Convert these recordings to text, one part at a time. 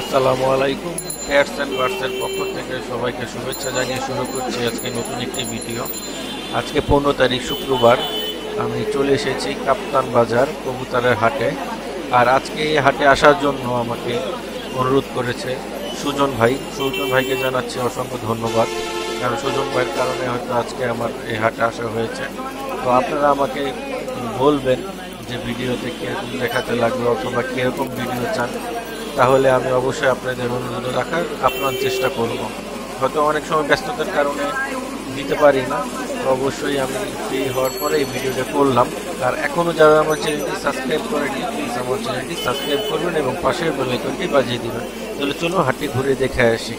আসসালামু আলাইকুম। Years and বার্ডসের পক্ষ থেকে সবাইকে শুভেচ্ছা জানিয়ে শুরু করছি আজকে নতুন একটি ভিডিও। আজকে 15 তারিখ শুক্রবার। আমি চলে এসেছি কাপ্তান বাজার কবুতরের হাটে। আর আজকে এই হাটে আসার জন্য আমাকে অনুরোধ করেছে সুজন ভাই। সুজন ভাইকে জানাচ্ছি অসংখ্য ধন্যবাদ, কারণ সুজন ভাইয়ের কারণে হয়তো আজকে আমার এই হাটে আসা হয়েছে। তো আপনারা আমাকে বলবেন যে ভিডিওতে কীরকম দেখাতে লাগবে অথবা কীরকম ভিডিও চান, তাহলে আমি অবশ্যই আপনাদের অনুরোধ রাখার আপনার চেষ্টা করব। হয়তো অনেক সময় ব্যস্ততার কারণে দিতে পারি না, তো অবশ্যই আমি ফ্রি হওয়ার পরে এই ভিডিওটা করলাম। আর এখনও যারা আমার চ্যানেলটি সাবস্ক্রাইব করেনি, প্লিজ আমার চ্যানেলটি সাবস্ক্রাইব করবেন এবং পাশের বেল আইকনটি বাজিয়ে দিবেন। তাহলে চলুন হাটটি ঘুরে দেখে আসি।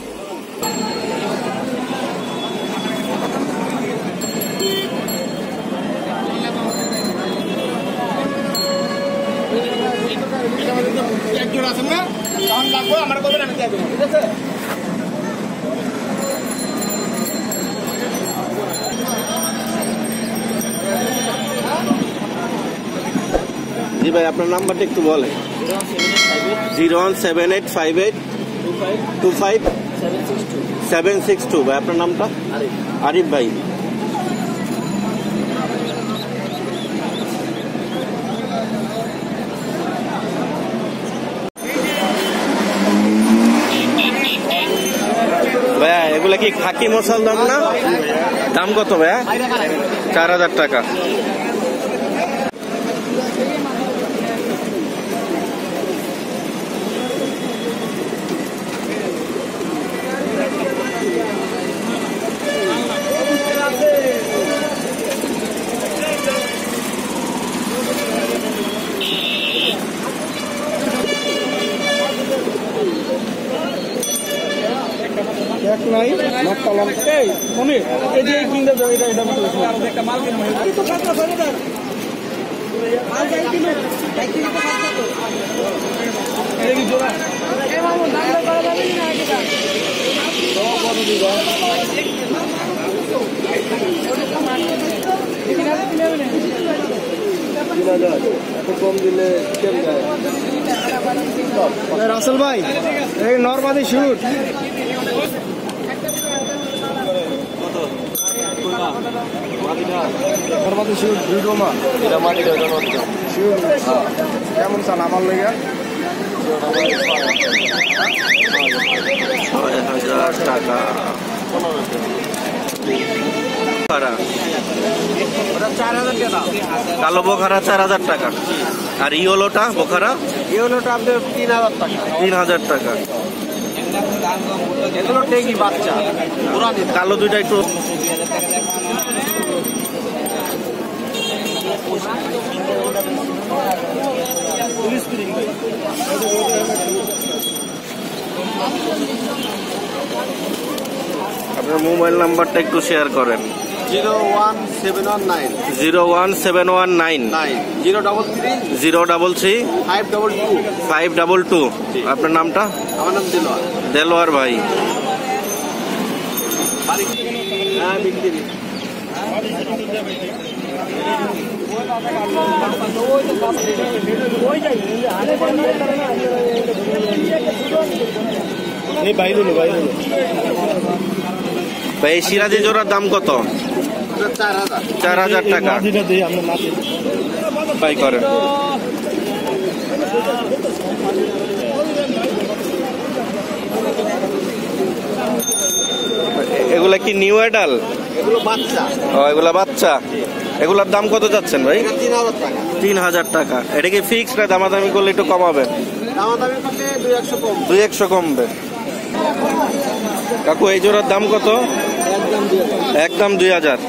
জি ভাই, আপনার নাম্বারটা একটু বলেন। 01782525762। ভাই আপনার নামটা? আরিফ ভাই। ভাইয়া এগুলা কি খাকি মশাল দাম না? দাম কত ভাইয়া? 4000 টাকা। রাসেল ভাই, এই নরমাদি শুট কেমন চান আমার লেগে? 6000 টাকা। কালো বোখারা 4000 টাকা। আর ইয়োলোটা বোখারা? ইয়েলোটা আপনার 3000 টাকা। 3000 টাকা। এগুলো টেকি বাচ্চা। কালো দুইটা একটু আপনার মোবাইল নাম্বারটা একটু শেয়ার করেন। 01719 01719 033 522। আপনার নামটা? আমার নাম দিলওয়ার। দেলোয়ার ভাই। ভাই সিরাজি জোড়ার দাম কত? 4000 টাকা। বাই করেন। এগুলা কি নিউ অ্যাডাল? এগুলো বাচ্চা। ও এগুলা বাচ্চা। এগুলার দাম কত যাচ্ছেন ভাই? 3000 টাকা। 3000 টাকা। এটা কি ফিক্সড না দামাদামি করলে একটু কমাবে? দামাদামি করলে 200 কম। 200 কমবে। কাকু এই জোড়ার দাম কত? একদম 2000।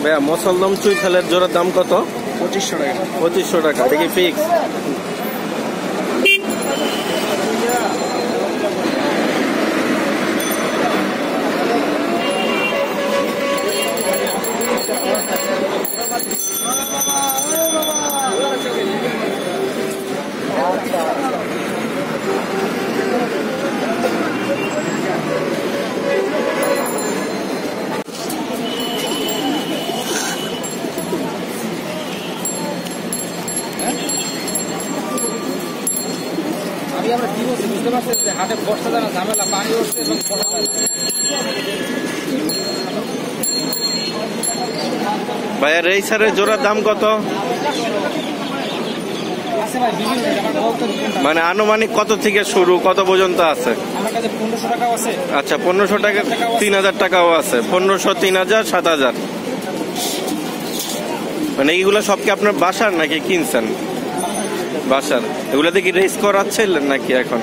ভাইয়া মুসলদম চুইঠালের জোড়ার দাম কত? 2500 টাকা। 2500 টাকা। এটা কি ফিক্স? আগে আমরা কি বলছি বুঝতে পারছেন যে হাটে বর্ষা জানা ঝামেলা পানি উঠছে এবং বর্ষা যায় ভাইয়া রেসারের জোড়ার দাম কত? আছে ভাই বিভিন্ন আমার বলতে মানে আনুমানিক কত থেকে শুরু, কত পর্যন্ত আছে? আমার কাছে 1500 টাকাও আছে। আচ্ছা 1500 টাকা, 3000 টাকাও আছে। 1500, 3000, 7000। মানে এইগুলো সব কি আপনার বাসার নাকি কিনছেন? বাসার। এগুলাতে কি রেস করাচ্ছিলেন নাকি এখন?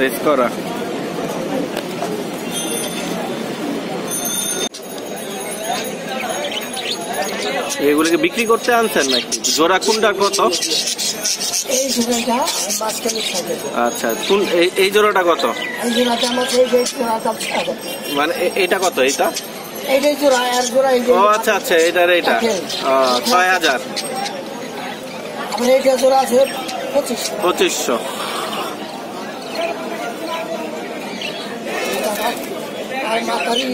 রেস করা। এগুলোকে বিক্রি করতে আনছেন নাকি? জোড়া কোনটা কত? এই জোড়াটা মাঝখানে থাকে। আচ্ছা এই জোড়াটা কত? এই জোড়াটা আমাকে এই জোড়াটা থাকে। মানে এটা কত? এইটা এইটাই জোড়া আর জোড়া এই যে। ও আচ্ছা আচ্ছা এটার এইটা 6000। আমার এইটা জোড়া আছে 2500। আর মাথারি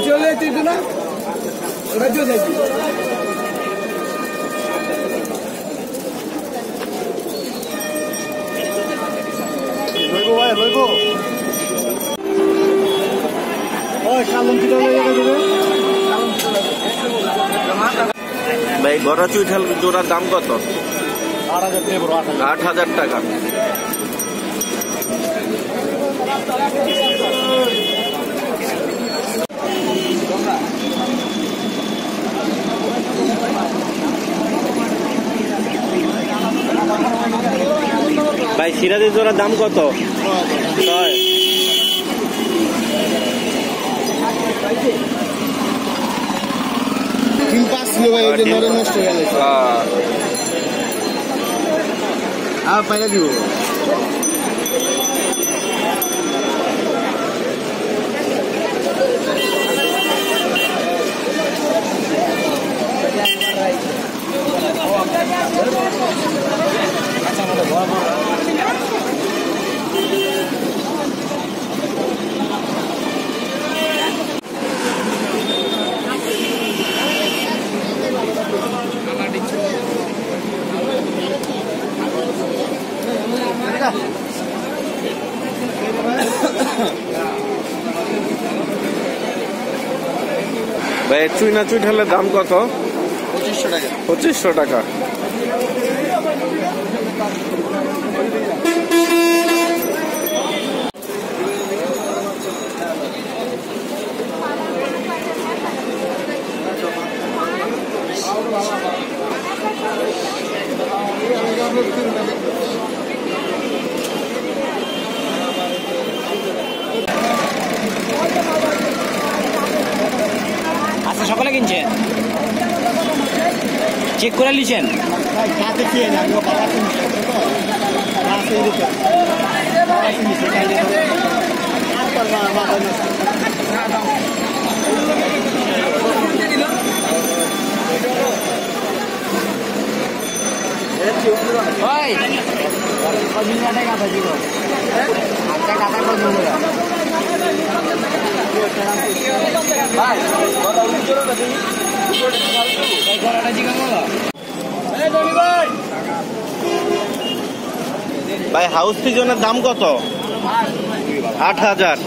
চলে তুই না রাজ্য যাবি লইব ভাই লইব ওই কালম কি দেবে ভাই বড় চুইঠাল জোড়ার দাম কত? 8000 টাকা। ভাই সিরাজের জোড়ার দাম কত? 6। তিন পাঁচ ছিল ভাই ওই নরে নষ্ট হয়ে গেছে আর পাইলা দিব ভাই চুইনা চুইঠালের দাম কত? 2500 টাকা। 2500 টাকা। আচ্ছা সকালে কিনছেন চেক করে নিছেন ভাই হাউস পিজনের দাম কত? 8000।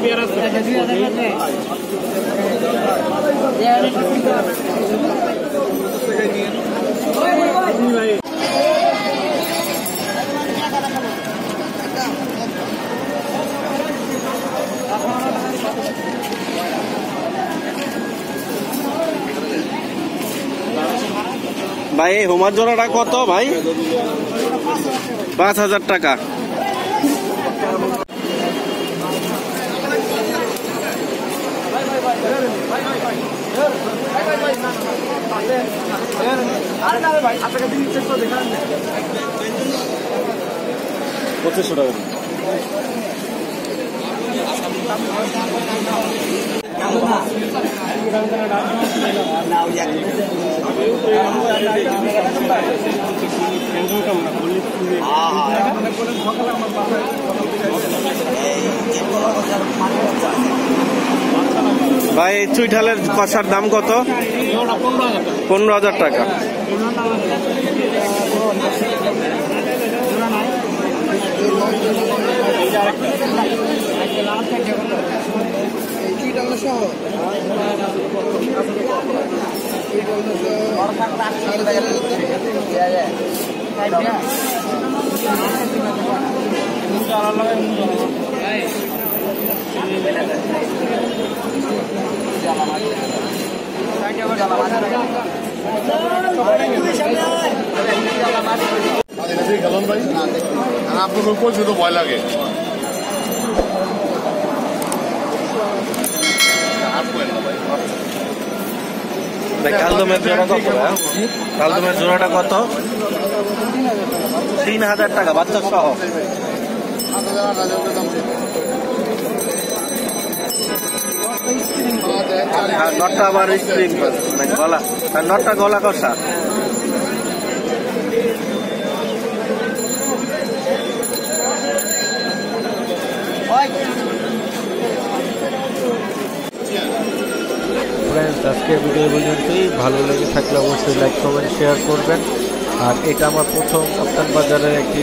পেয়ারা ভাই এই হোমার জোড়াটা কত ভাই? 5,000 টাকা। ভাই এই চুইঠালের কষার দাম কত? 15,000 টাকা। আপনার পয়সা তো ভয় লাগে। কালদমের জোড়া কত? কালদমের জোড়াটা কত? 3,000 টাকা বাচ্চা সহ। নটটা আবার স্প্রিং গলা, নটটা গলা কষা। ফ্রেন্ডস, আজকের ভিডিও পর্যন্তই। ভালো লেগে থাকলে অবশ্যই লাইক কমেন্ট শেয়ার করবেন। আর এটা আমার প্রথম কাপ্তান বাজারের একটি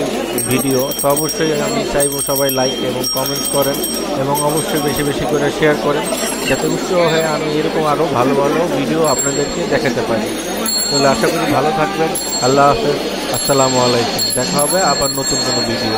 ভিডিও, তো অবশ্যই আমি চাইবো সবাই লাইক এবং কমেন্ট করেন এবং অবশ্যই বেশি বেশি করে শেয়ার করেন, যাতে উৎসাহ হয়ে আমি এরকম আরও ভালো ভালো ভিডিও আপনাদেরকে দেখাতে পারি। তাহলে আশা করি ভালো থাকবেন। আল্লাহ হাফেজ, আসসালামু আলাইকুম। দেখা হবে আবার নতুন কোনো ভিডিও।